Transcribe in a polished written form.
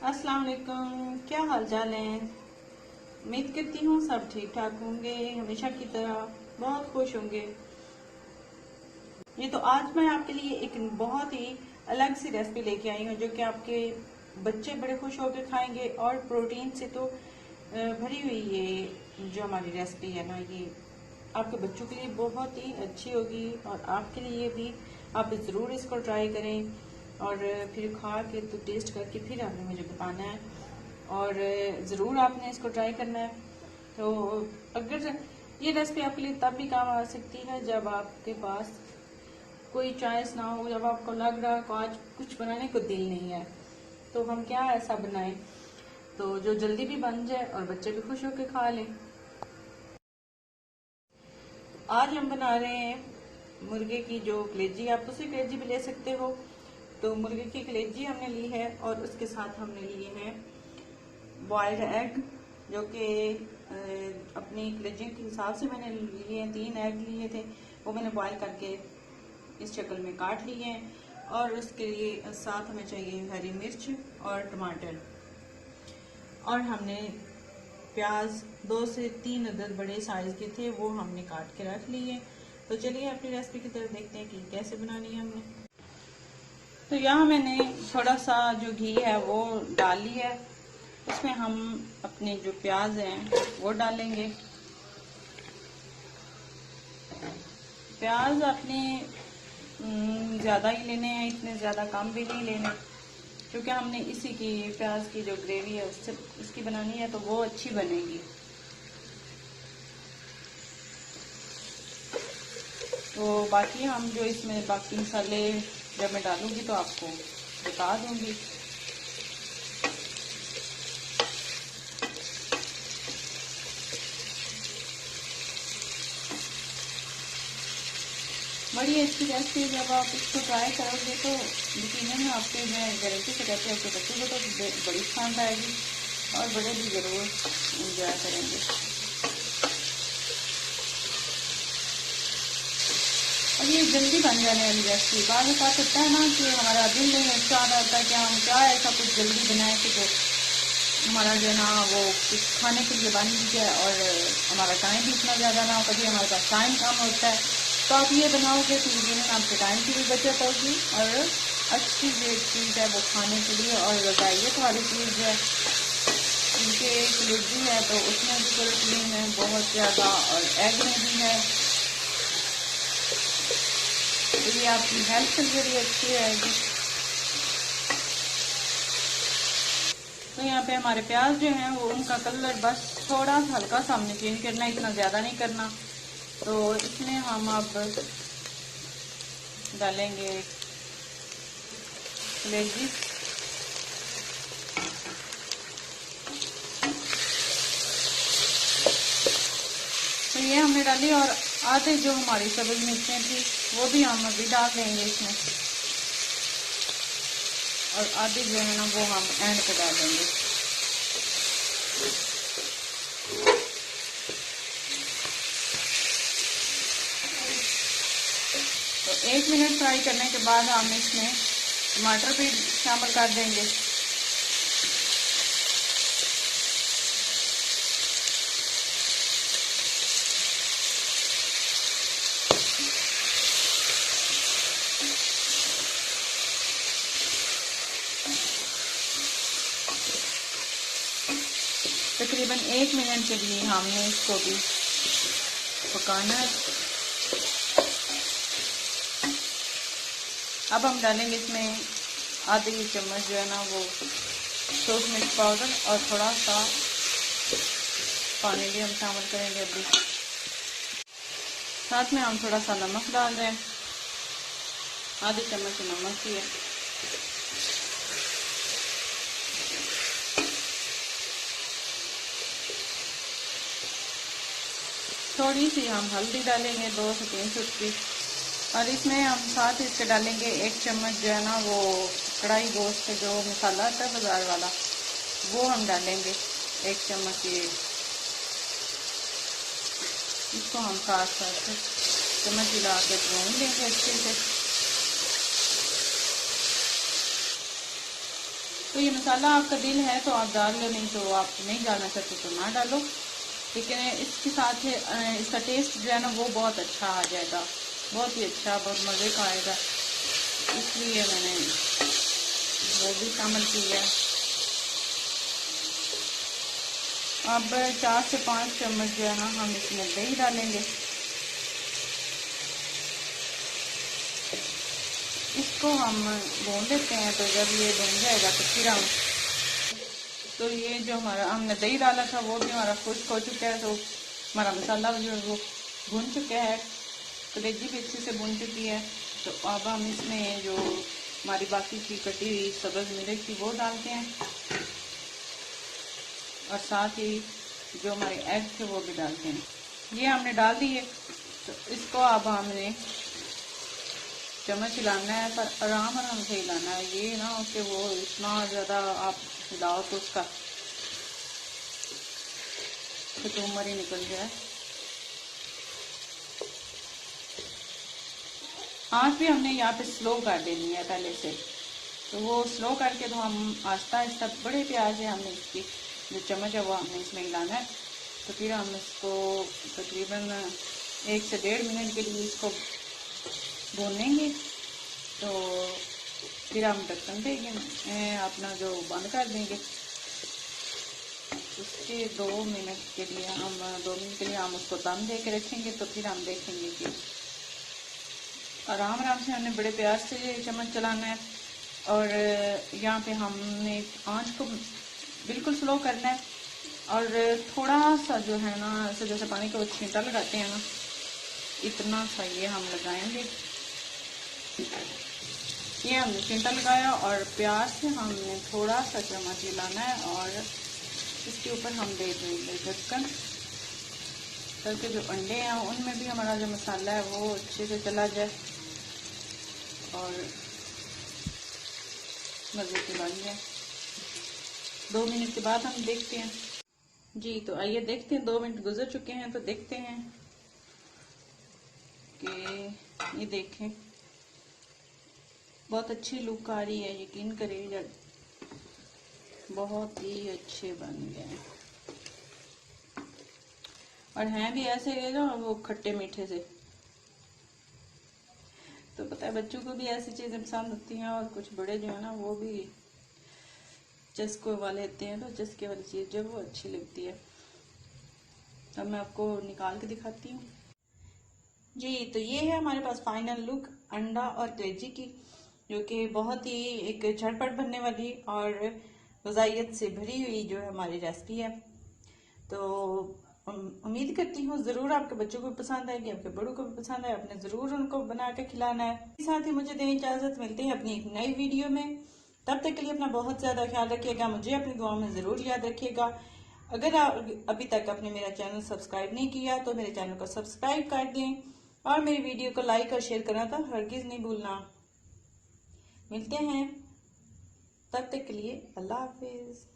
अस्सलाम वालेकुम, क्या हाल चाल है। उम्मीद करती हूँ सब ठीक ठाक होंगे, हमेशा की तरह बहुत खुश होंगे। ये तो आज मैं आपके लिए एक बहुत ही अलग सी रेसिपी लेके आई हूँ जो कि आपके बच्चे बड़े खुश होकर खाएंगे और प्रोटीन से तो भरी हुई ये जो हमारी रेसिपी है ना, ये आपके बच्चों के लिए बहुत ही अच्छी होगी और आपके लिए भी। आप ज़रूर इसको ट्राई करें और फिर खा के तो टेस्ट करके फिर आपने मुझे बताना है और ज़रूर आपने इसको ट्राई करना है। तो अगर ये रेसिपी आपके लिए तब भी काम आ सकती है जब आपके पास कोई चॉइस ना हो, जब आपको लग रहा है आज कुछ बनाने को दिल नहीं है, तो हम क्या ऐसा बनाएं तो जो जल्दी भी बन जाए और बच्चे भी खुश होकर खा लें। आज हम बना रहे हैं मुर्गे की जो कलेजी, आप दूसरी कलेजी भी ले सकते हो। तो मुर्गे की कलेजी हमने ली है और उसके साथ हमने लिए हैं बॉइल्ड एग, जो कि अपनी कलेजी के हिसाब से मैंने लिए हैं। 3 एग लिए थे, वो मैंने बॉयल करके इस शक्ल में काट लिए हैं। और उसके लिए साथ हमें चाहिए हरी मिर्च और टमाटर, और हमने प्याज 2 से 3 अदद बड़े साइज के थे, वो हमने काट के रख लिए। तो चलिए अपनी रेसिपी की तरफ देखते हैं कि कैसे बनानी है हमने। तो यहाँ मैंने थोड़ा सा जो घी है वो डाल लिया है, इसमें हम अपने जो प्याज हैं वो डालेंगे। प्याज अपने ज़्यादा ही लेने हैं, इतने ज़्यादा कम भी नहीं लेने, क्योंकि हमने इसी की प्याज की जो ग्रेवी है उससे इसकी बनानी है तो वो अच्छी बनेगी। तो बाकी हम जो इसमें बाकी मसाले जब मैं डालूंगी तो आपको बता दूंगी। बड़ी अच्छी रेसिपी, जब आप इसको ट्राई करोगे तो यकीनन आपके, मैं गारंटी से कहती हूँ, आपके बच्चों को तो बड़ी पसंद आएगी और बड़े भी ज़रूर इंजॉय करेंगे। और ये जल्दी बन जाने वाली रेसिपी। बाद में बात होता है ना कि हमारा दिल नहीं चाह रहा होता है कि हम क्या ऐसा कुछ जल्दी बनाए कि जो हमारा जो है ना वो कुछ खाने के लिए बन भी जाए और हमारा टाइम भी इतना ज़्यादा ना हो। कभी हमारे पास टाइम कम होता है, तो आप ये बनाओगे तो यकीनन आपके टाइम की भी बचत होगी और अच्छी जो चीज़ है वो खाने के लिए और डाइजेट वाली चीज़ है। उनके कलेजी है तो उसमें भी प्रोटीन है बहुत ज़्यादा और एग में भी है, तो ये आपकी हेल्थ के लिए भी अच्छी रहेगी। तो यहाँ पे हमारे प्याज जो हैं वो उनका कलर बस थोड़ा सा हल्का सा हमने चेंज करना, इतना ज़्यादा नहीं करना। तो इसमें हम अब डालेंगे कलेजी। तो ये हमने डाली और आधे जो हमारी सब्ज मिर्चें थी वो भी हम अभी डाल देंगे इसमें, और आधे जो है ना वो हम एंड पे डाल देंगे। तो 1 मिनट फ्राई करने के बाद हम इसमें टमाटर भी शामिल कर देंगे। तकरीबन 1 मिनट के लिए हमने इसको भी पकाना है। अब हम डालेंगे इसमें आधी चम्मच जो है ना वो सूखी मिर्च पाउडर और थोड़ा सा पानी भी हम शामिल करेंगे अभी। साथ में हम थोड़ा सा नमक डाल रहे हैं, आधी चम्मच नमक ही है। थोड़ी सी हम हल्दी डालेंगे, 2 से 3 चुटकी, और इसमें हम साथ इसके डालेंगे 1 चम्मच जो है ना वो कढ़ाई गोश्त जो मसाला आता है बाजार वाला, वो हम डालेंगे 1 चम्मच। ये इसको हम साथ साथ चम्मच हिला के भून लेंगे अच्छे से। तो ये मसाला आपका दिल है तो आप डाल लो, नहीं तो आप नहीं डालना चाहते तो ना डालो। लेकिन इसके साथ इसका टेस्ट जो है ना वो बहुत अच्छा आ जाएगा, बहुत ही अच्छा, बहुत मज़े का आएगा, इसलिए मैंने वो भी शामिल किया। अब 4 से 5 चम्मच जो है ना हम इसमें दही डालेंगे। इसको हम भून देते हैं, तो जब ये बन जाएगा तो फिर हम, तो ये जो हमारा हमने दही डाला था वो भी हमारा खुश्क हो चुका है, तो हमारा मसाला जो है वो भुन चुका है, कलेजी भी अच्छे से भुन चुकी है। तो अब हम इसमें जो हमारी बाकी की कटी हुई सब्ज़ मिर्च थी वो डालते हैं, और साथ ही जो हमारे एग थे वो भी डालते हैं। ये हमने डाल दिए, तो इसको अब हमने चम्मच हिलाना है, पर आराम आराम से हिलाना है, ये ना कि वो इतना ज़्यादा आप हिलाओ तो उसका कचूमर ही निकल जाए। आँच भी हमने यहाँ पे स्लो कर देनी है पहले से, तो वो स्लो करके तो हम आहिस्ता आहिस्ता बड़े प्यार से हमने इसकी जो चम्मच है वो हमने इसमें हिलाना है। तो फिर हम इसको तकरीबन 1 से 1.5 मिनट के लिए इसको भूनेंगे। तो फिर हम ढक्कन देंगे, अपना जो बंद कर देंगे। उसके 2 मिनट के लिए हम उसको दम दे के रखेंगे। तो फिर हम देखेंगे कि आराम आराम से हमने बड़े प्यार से चम्मच चलाना है, और यहाँ पे हमने आंच को बिल्कुल स्लो करना है, और थोड़ा सा जो है ना जैसे पानी का छींटा लगाते हैं ना, इतना सा ये हम लगाएंगे। ये हमने छींटा लगाया और प्याज से हमने थोड़ा सा चम्मच हिलाना है, और इसके ऊपर हम दे देंगे ढक्कन, ताकि जो अंडे हैं उनमें भी हमारा जो मसाला है वो अच्छे से चला जाए और मज़े की बन जाए। 2 मिनट के बाद हम देखते हैं जी। तो आइए देखते हैं, 2 मिनट गुजर चुके हैं, तो देखते हैं कि ये देखें बहुत अच्छी लुक आ रही है, यकीन करिएगा बहुत ही अच्छे बन गए, और हैं भी ऐसे है ना वो खट्टे मीठे से। तो पता है बच्चों को भी ऐसी चीज़ें पसंद होती हैं, और कुछ बड़े जो है ना वो भी चस्को वाले होते हैं, तो चस्के वाली चीज़ जो वो अच्छी लगती है। अब मैं आपको निकाल के दिखाती हूँ जी। तो ये है हमारे पास फाइनल लुक अंडा और कलेजी की, जो कि बहुत ही एक झटपट बनने वाली और ग़िज़ाइयत से भरी हुई जो है हमारी रेसिपी है। तो उम्मीद करती हूँ ज़रूर आपके बच्चों को पसंद आएगी, आपके बड़ों को भी पसंद है, आपने ज़रूर उनको बना के खिलाना है। साथ ही मुझे दें इजाज़त, मिलते हैं अपनी एक नई वीडियो में। तब तक के लिए अपना बहुत ज़्यादा ख्याल रखिएगा, मुझे अपनी दुआ में ज़रूर याद रखिएगा। अगर आप अभी तक आपने मेरा चैनल सब्सक्राइब नहीं किया तो मेरे चैनल को सब्सक्राइब कर दें, और मेरी वीडियो को लाइक और शेयर करना तो हरगिज़ नहीं भूलना। मिलते हैं, तब तक के लिए अल्लाह हाफिज़।